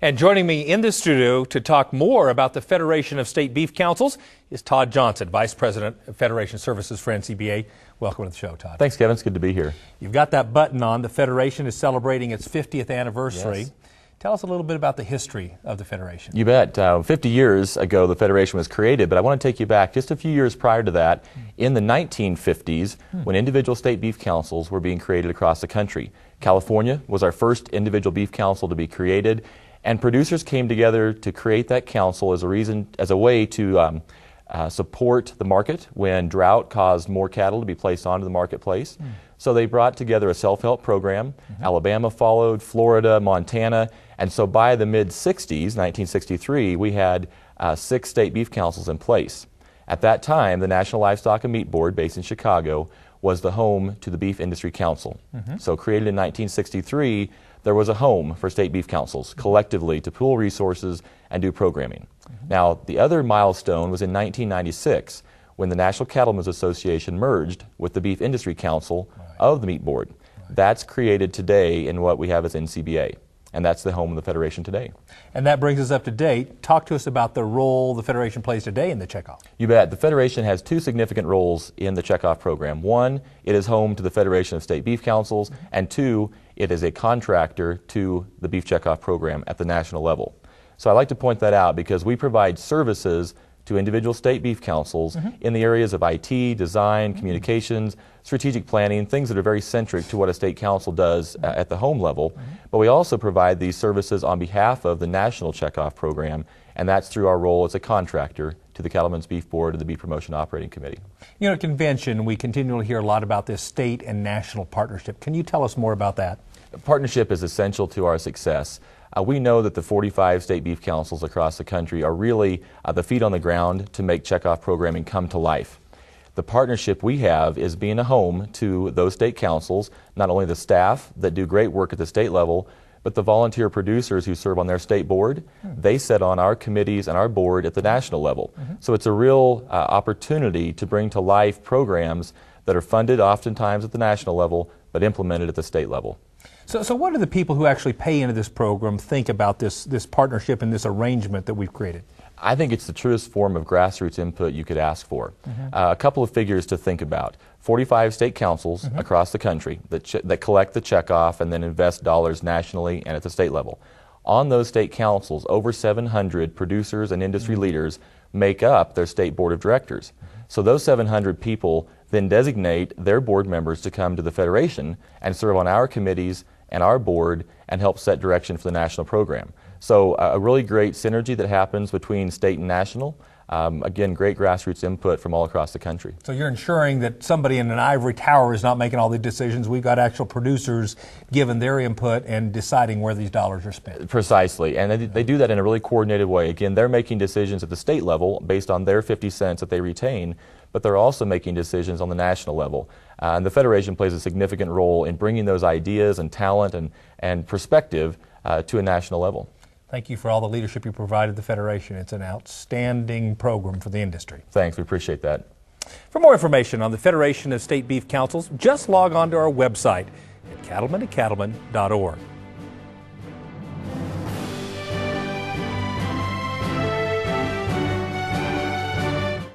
And joining me in the studio to talk more about the Federation of State Beef Councils is Todd Johnson, Vice President of Federation Services for NCBA. Welcome to the show, Todd. Thanks, Kevin. It's good to be here. You've got that button on. The Federation is celebrating its 50th anniversary. Yes. Tell us a little bit about the history of the Federation. You bet. 50 years ago, the Federation was created, but I want to take you back just a few years prior to that, in the 1950s, when individual state beef councils were being created across the country. California was our first individual beef council to be created, and producers came together to create that council as a way to support the market when drought caused more cattle to be placed onto the marketplace. So they brought together a self-help program. Alabama followed, Florida, Montana, and so by the mid-60s, 1963, we had 6 state beef councils in place. At that time, the National Livestock and Meat Board, based in Chicago, was the home to the Beef Industry Council. So created in 1963, there was a home for state beef councils collectively to pool resources and do programming. Now, the other milestone was in 1996 when the National Cattlemen's Association merged with the Beef Industry Council of the Meat Board. That's created today in what we have as NCBA, and that's the home of the Federation today. And that brings us up to date. Talk to us about the role the Federation plays today in the Checkoff. You bet. The Federation has 2 significant roles in the Checkoff program. 1, it is home to the Federation of State Beef Councils, and 2, it is a contractor to the Beef Checkoff program at the national level. So I like to point that out because we provide services to individual state beef councils in the areas of IT, design, communications, strategic planning, things that are very centric to what a state council does at the home level. But we also provide these services on behalf of the National Checkoff program, and that's through our role as a contractor to the Cattlemen's Beef Board and the Beef Promotion Operating Committee. You know, at convention, we continually hear a lot about this state and national partnership. Can you tell us more about that? Partnership is essential to our success. We know that the 45 state beef councils across the country are really the feet on the ground to make Checkoff programming come to life. The partnership we have is being a home to those state councils, not only the staff that do great work at the state level, but the volunteer producers who serve on their state board. They sit on our committees and our board at the national level. So it's a real opportunity to bring to life programs that are funded oftentimes at the national level, but implemented at the state level. So what do the people who actually pay into this program think about this partnership and this arrangement that we've created? I think it's the truest form of grassroots input you could ask for. A couple of figures to think about. 45 state councils across the country that collect the checkoff and then invest dollars nationally and at the state level. On those state councils, over 700 producers and industry leaders make up their state board of directors. So those 700 people then designate their board members to come to the Federation and serve on our committees and our board and help set direction for the national program. So a really great synergy that happens between state and national. Again, great grassroots input from all across the country. So you're ensuring that somebody in an ivory tower is not making all the decisions. We've got actual producers giving their input and deciding where these dollars are spent. Precisely, and they do that in a really coordinated way. Again, they're making decisions at the state level based on their 50 cents that they retain, but they're also making decisions on the national level. And the Federation plays a significant role in bringing those ideas and talent and perspective to a national level. Thank you for all the leadership you provided the Federation. It's an outstanding program for the industry. Thanks, we appreciate that. For more information on the Federation of State Beef Councils, just log on to our website at cattlemantocattleman.org.